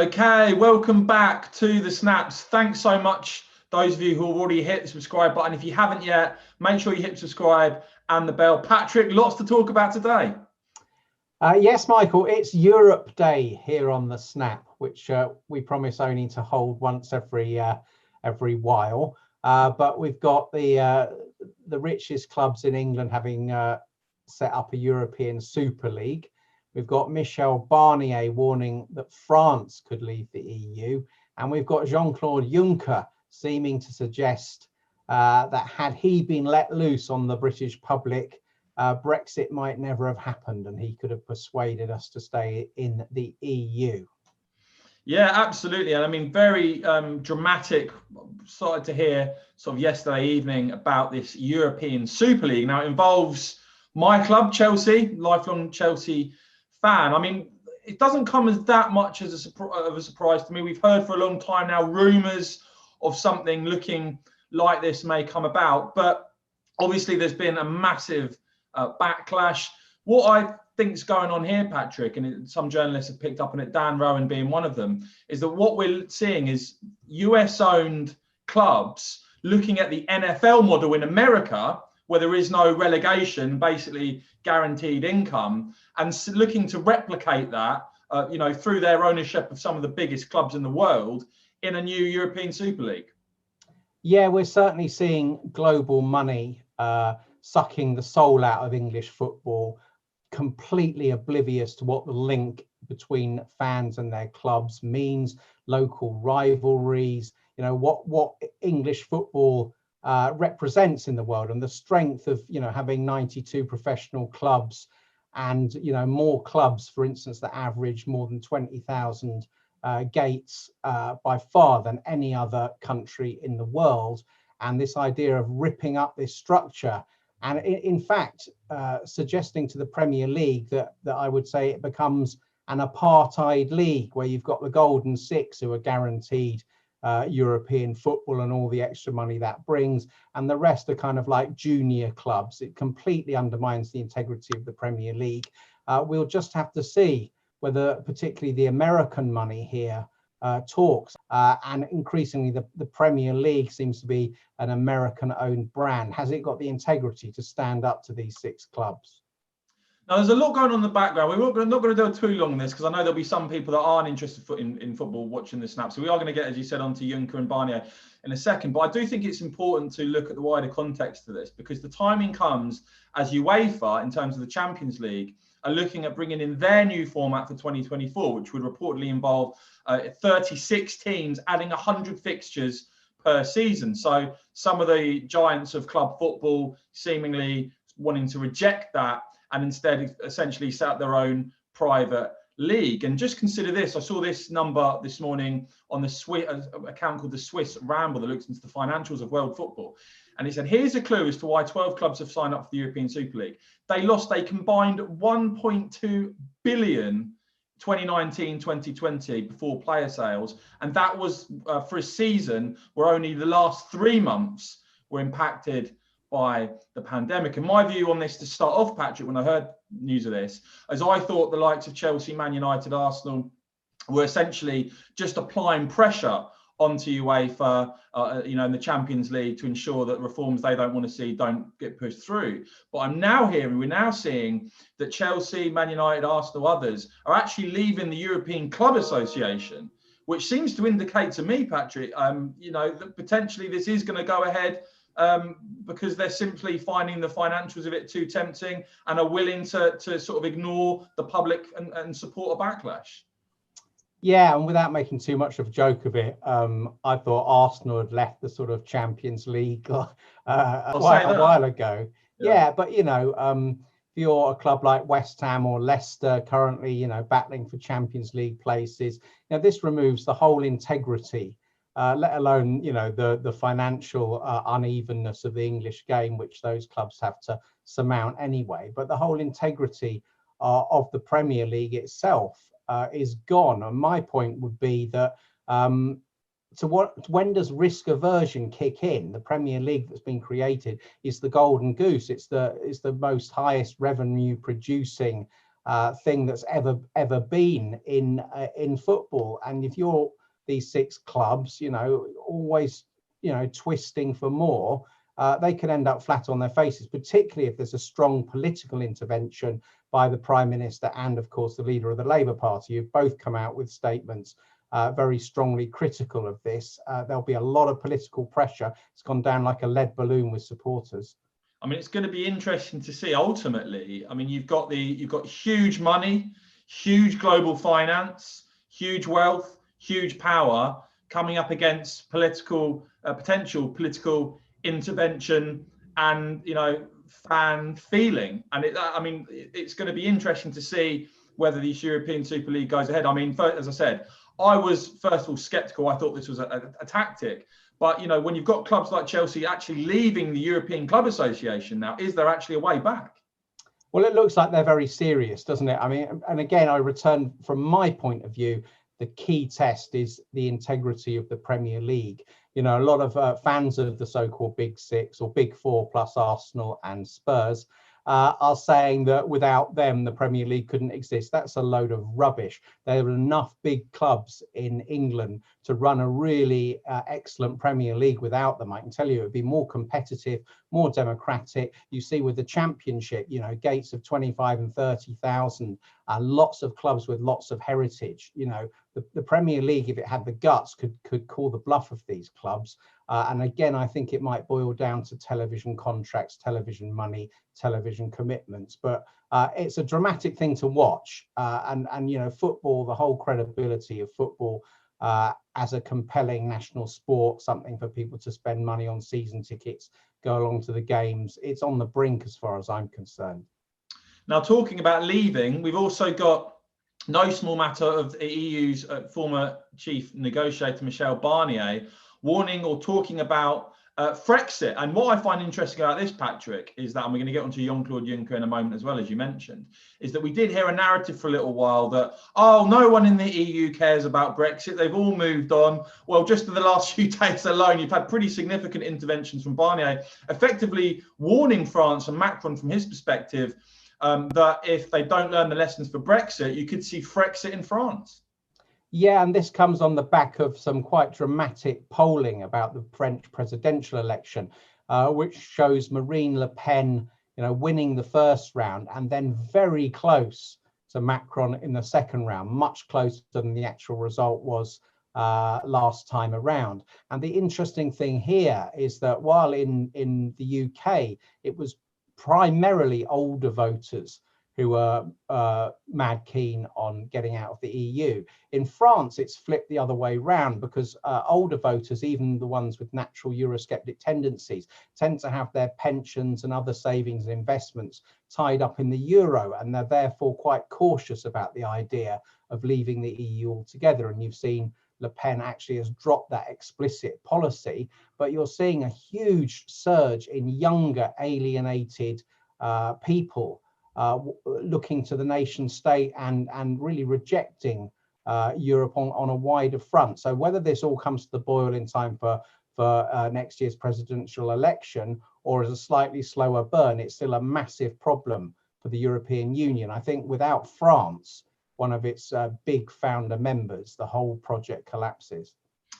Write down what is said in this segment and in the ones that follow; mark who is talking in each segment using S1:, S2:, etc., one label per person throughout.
S1: Okay, welcome back to the Snaps. Thanks so much, those of you who have already hit the subscribe button. If you haven't yet, make sure you hit subscribe and the bell. Patrick, lots to talk about today.
S2: Yes, Michael, it's Europe Day here on the Snap, which we promise only to hold once every while. But we've got the richest clubs in England having set up a European Super League. We've got Michel Barnier warning that France could leave the EU, and we've got Jean-Claude Juncker seeming to suggest that had he been let loose on the British public, Brexit might never have happened, and he could have persuaded us to stay in the EU.
S1: Yeah, absolutely. And I mean, very dramatic. Started to hear sort of yesterday evening about this European Super League. Now, it involves my club, Chelsea, lifelong Chelsea fan. I mean, it doesn't come as that much as of a surprise to me. We've heard for a long time now rumours of something looking like this may come about. But obviously, there's been a massive backlash. What I think is going on here, Patrick, and some journalists have picked up on it, Dan Rowan being one of them, is that what we're seeing is US-owned clubs looking at the NFL model in America, where there is no relegation, basically guaranteed income, and looking to replicate that, through their ownership of some of the biggest clubs in the world in a new European Super League.
S2: Yeah, we're certainly seeing global money sucking the soul out of English football, completely oblivious to what the link between fans and their clubs means, local rivalries, what English football represents in the world, and the strength of having 92 professional clubs, and more clubs, for instance, that average more than 20,000 gates by far than any other country in the world. And this idea of ripping up this structure, and in fact suggesting to the Premier League that I would say it becomes an apartheid league, where you've got the Golden Six who are guaranteed European football and all the extra money that brings, and the rest are kind of like junior clubs. It completely undermines the integrity of the Premier League. We'll just have to see whether particularly the American money here talks, and increasingly the Premier League seems to be an American-owned brand. Has it got the integrity to stand up to these six clubs?
S1: Now, there's a lot going on in the background. We're not going to do too long on this, because I know there'll be some people that aren't interested in football watching the Snap. So we are going to get, as you said, onto Juncker and Barnier in a second. But I do think it's important to look at the wider context of this, because the timing comes as UEFA, in terms of the Champions League, are looking at bringing in their new format for 2024, which would reportedly involve 36 teams adding 100 fixtures per season. So some of the giants of club football seemingly wanting to reject that and instead essentially set up their own private league. And just consider this. I saw this number this morning on the Swiss account called the Swiss Ramble that looks into the financials of world football. And it said, here's a clue as to why 12 clubs have signed up for the European Super League. They lost a combined 1.2 billion 2019-2020 before player sales. And that was for a season where only the last 3 months were impacted by the pandemic. And my view on this, to start off, Patrick, when I heard news of this, as I thought the likes of Chelsea, Man United, Arsenal were essentially just applying pressure onto UEFA, in the Champions League, to ensure that reforms they don't want to see don't get pushed through. But we're now seeing that Chelsea, Man United, Arsenal, others are actually leaving the European Club Association, which seems to indicate to me, Patrick, that potentially this is going to go ahead, because they're simply finding the financials of it too tempting and are willing to sort of ignore the public and support a backlash.
S2: Yeah, and without making too much of a joke of it, I thought Arsenal had left the sort of Champions League a while ago. Yeah, but if you're a club like West Ham or Leicester currently, battling for Champions League places, this removes the whole integrity, let alone the financial unevenness of the English game, which those clubs have to surmount anyway. But the whole integrity of the Premier League itself is gone. And my point would be that when does risk aversion kick in? The Premier League that's been created is the golden goose. It's the most highest revenue producing thing that's ever been in football. And if you're these 6 clubs, always, twisting for more, they can end up flat on their faces, particularly if there's a strong political intervention by the Prime Minister and, of course, the leader of the Labour Party, who've both come out with statements very strongly critical of this. There'll be a lot of political pressure. It's gone down like a lead balloon with supporters.
S1: I mean, it's going to be interesting to see ultimately. I mean, you've got huge money, huge global finance, huge wealth, huge power coming up against potential political intervention and fan feeling. And it's going to be interesting to see whether this European Super League goes ahead. I mean, as I said, I was first of all skeptical. I thought this was a tactic. But when you've got clubs like Chelsea actually leaving the European Club Association now, is there actually a way back?
S2: Well, it looks like they're very serious, doesn't it? I mean, and again, I return from my point of view, the key test is the integrity of the Premier League. A lot of fans of the so-called Big Six or Big Four plus Arsenal and Spurs are saying that without them, the Premier League couldn't exist. That's a load of rubbish. There are enough big clubs in England to run a really excellent Premier League without them. I can tell you it would be more competitive, more democratic. You see with the Championship, gates of 25 and 30,000, lots of clubs with lots of heritage. The Premier League, if it had the guts, could call the bluff of these clubs. And again, I think it might boil down to television contracts, television money, television commitments. But it's a dramatic thing to watch. And football, the whole credibility of football as a compelling national sport, something for people to spend money on season tickets, go along to the games, it's on the brink as far as I'm concerned.
S1: Now, talking about leaving, we've also got no small matter of the EU's former chief negotiator, Michel Barnier, warning or talking about Frexit. And what I find interesting about this, Patrick, is that, and we're going to get onto Jean-Claude Juncker in a moment as well, as you mentioned, is that we did hear a narrative for a little while that, no one in the EU cares about Brexit. They've all moved on. Well, just in the last few days alone, you've had pretty significant interventions from Barnier, effectively warning France and Macron from his perspective that if they don't learn the lessons for Brexit, you could see Frexit in France.
S2: Yeah, and this comes on the back of some quite dramatic polling about the French presidential election, which shows Marine Le Pen, winning the first round and then very close to Macron in the second round, much closer than the actual result was last time around. And the interesting thing here is that while in the UK, it was primarily older voters who were mad keen on getting out of the EU. In France, it's flipped the other way round because older voters, even the ones with natural Eurosceptic tendencies, tend to have their pensions and other savings and investments tied up in the euro, and they're therefore quite cautious about the idea of leaving the EU altogether. And you've seen Le Pen actually has dropped that explicit policy, but you're seeing a huge surge in younger alienated people looking to the nation state and really rejecting Europe on a wider front. So whether this all comes to the boil in time for next year's presidential election or as a slightly slower burn, it's still a massive problem for the European Union. I think without France, one of its big founder members, the whole project collapses.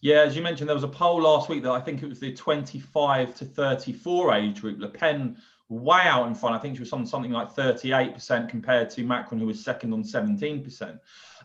S1: Yeah, as you mentioned, there was a poll last week that I think it was the 25 to 34 age group. Le Pen way out in front. I think she was on something like 38% compared to Macron, who was second on 17%.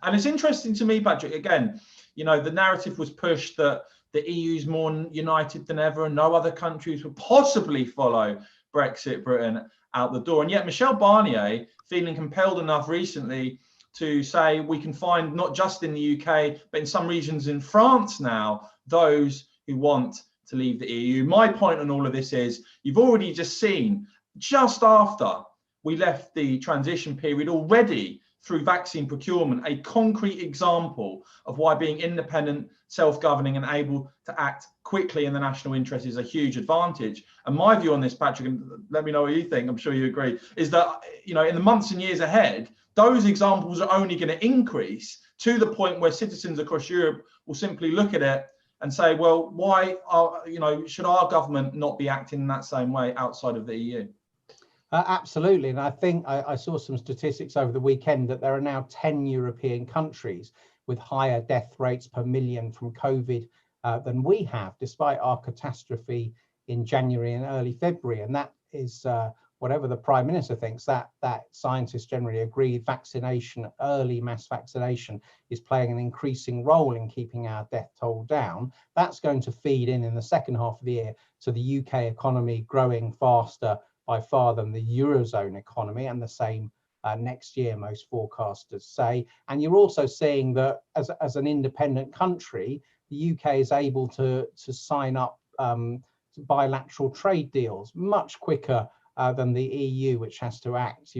S1: And it's interesting to me, Patrick, again, the narrative was pushed that the EU is more united than ever and no other countries would possibly follow Brexit Britain out the door. And yet Michel Barnier, feeling compelled enough recently to say we can find not just in the UK, but in some regions in France now, those who want to leave the EU. My point on all of this is you've already just seen, just after we left the transition period already through vaccine procurement, a concrete example of why being independent, self-governing and able to act quickly in the national interest is a huge advantage. And my view on this, Patrick, and let me know what you think, I'm sure you agree, is that, in the months and years ahead, those examples are only going to increase to the point where citizens across Europe will simply look at it and say, well, why should our government not be acting in that same way outside of the EU?
S2: Absolutely. And I think I saw some statistics over the weekend that there are now 10 European countries with higher death rates per million from COVID than we have, despite our catastrophe in January and early February. And that is whatever the Prime Minister thinks, that scientists generally agree vaccination, early mass vaccination, is playing an increasing role in keeping our death toll down. That's going to feed in the second half of the year to the UK economy growing faster by far than the Eurozone economy, and the same next year, most forecasters say. And you're also seeing that as an independent country, the UK is able to sign up bilateral trade deals much quicker than the EU, which has to act,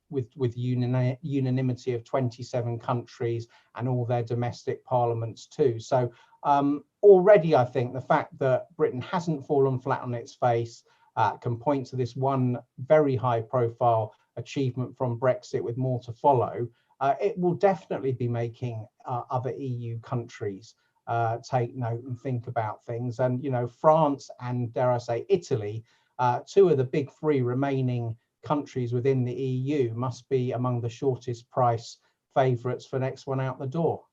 S2: with unanimity of 27 countries and all their domestic parliaments too. So already, I think the fact that Britain hasn't fallen flat on its face can point to this one very high profile achievement from Brexit with more to follow. It will definitely be making other EU countries take note and think about things. And, France and, dare I say, Italy, two of the big three remaining countries within the EU, must be among the shortest price favourites for next one out the door.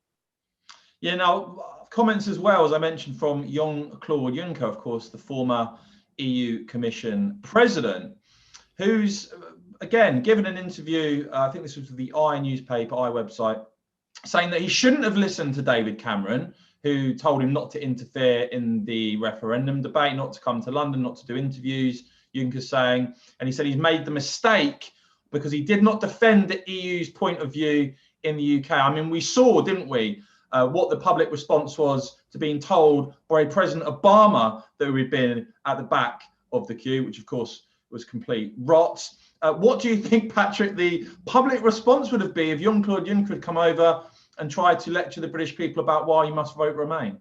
S1: Yeah, now comments as well, as I mentioned, from Jean-Claude Juncker, of course, the former EU Commission president, who's again given an interview, I think this was the I newspaper, I website, saying that he shouldn't have listened to David Cameron, who told him not to interfere in the referendum debate, not to come to London, not to do interviews, Juncker's saying. And he said he's made the mistake because he did not defend the EU's point of view in the UK. I mean, we saw, didn't we, what the public response was to being told by President Obama that we'd been at the back of the queue, which of course was complete rot. What do you think, Patrick, the public response would have been if Jean-Claude Juncker had come over and tried to lecture the British people about why you must vote Remain?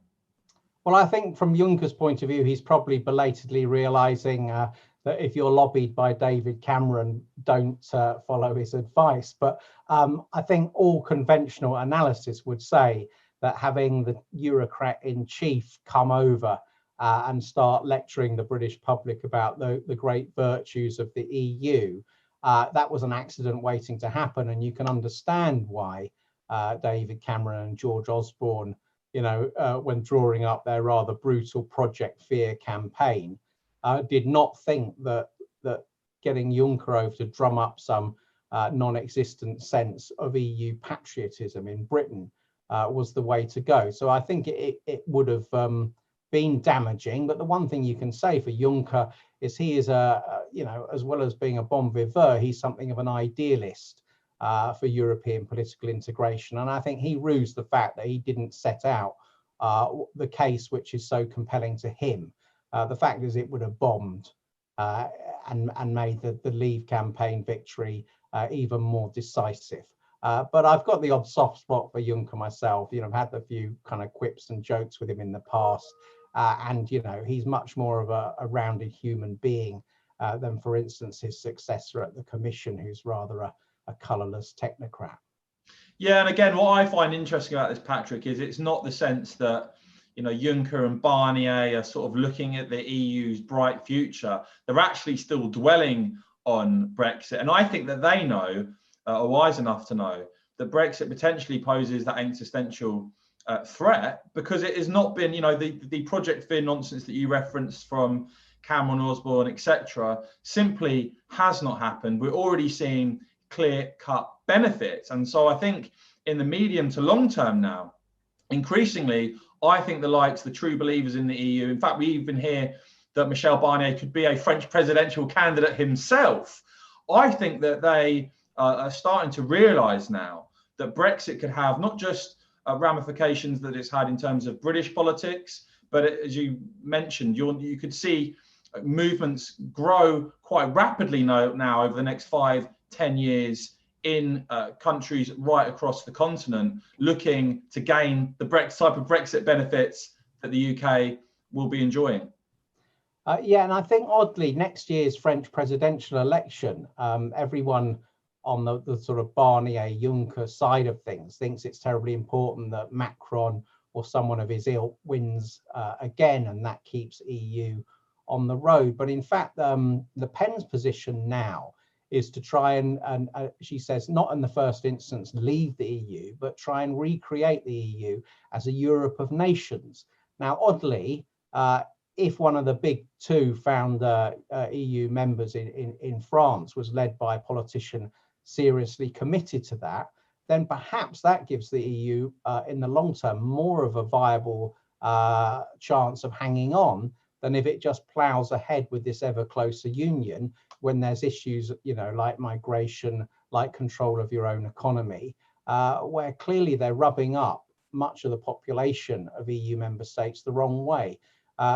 S2: Well, I think from Juncker's point of view, he's probably belatedly realising that if you're lobbied by David Cameron, don't follow his advice. But I think all conventional analysis would say that having the Eurocrat in chief come over and start lecturing the British public about the great virtues of the EU, that was an accident waiting to happen. And you can understand why David Cameron and George Osborne, when drawing up their rather brutal Project Fear campaign, did not think that getting Juncker over to drum up some non-existent sense of EU patriotism in Britain was the way to go. So I think it would have been damaging. But the one thing you can say for Juncker is he is as well as being a bon vivant, he's something of an idealist for European political integration. And I think he rues the fact that he didn't set out the case which is so compelling to him. The fact is it would have bombed and made the Leave campaign victory even more decisive. But I've got the odd soft spot for Juncker myself. I've had a few kind of quips and jokes with him in the past. And, he's much more of a rounded human being than, for instance, his successor at the Commission, who's rather a colourless technocrat.
S1: Yeah, and again, what I find interesting about this, Patrick, is it's not the sense that Juncker and Barnier are sort of looking at the EU's bright future. They're actually still dwelling on Brexit, and I think that they know, are wise enough to know, that Brexit potentially poses that existential threat, because it has not been, the Project Fear nonsense that you referenced from Cameron, Osborne, etc., simply has not happened. We're already seeing clear-cut benefits. And so I think in the medium to long term now, increasingly, I think the true believers in the EU, in fact, we even hear that Michel Barnier could be a French presidential candidate himself. I think that they are starting to realise now that Brexit could have not just ramifications that it's had in terms of British politics, but as you mentioned, you could see movements grow quite rapidly now over the next 5-10 years in countries right across the continent, looking to gain the type of Brexit benefits that the UK will be enjoying.
S2: Yeah, and I think oddly, next year's French presidential election, everyone on the sort of Barnier-Juncker side of things thinks it's terribly important that Macron or someone of his ilk wins again, and that keeps EU on the road. But in fact, Le Pen's position now is to try and she says, not in the first instance leave the EU, but try and recreate the EU as a Europe of nations. Now, oddly, if one of the big two found EU members in France was led by a politician seriously committed to that, then perhaps that gives the EU in the long term more of a viable chance of hanging on than if it just plows ahead with this ever closer union when there's issues, like migration, like control of your own economy, where clearly they're rubbing up much of the population of EU member states the wrong way.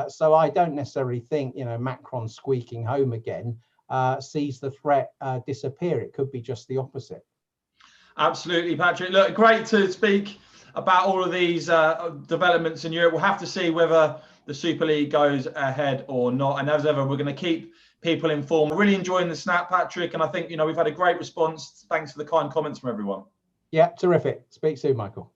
S2: So I don't necessarily think, Macron squeaking home again sees the threat disappear. It could be just the opposite.
S1: Absolutely, Patrick. Look, great to speak about all of these developments in Europe. We'll have to see whether the Super League goes ahead or not. And as ever, we're going to keep people informed. Really enjoying the snap, Patrick. And I think, we've had a great response. Thanks for the kind comments from everyone.
S2: Yeah, terrific. Speak soon, Michael.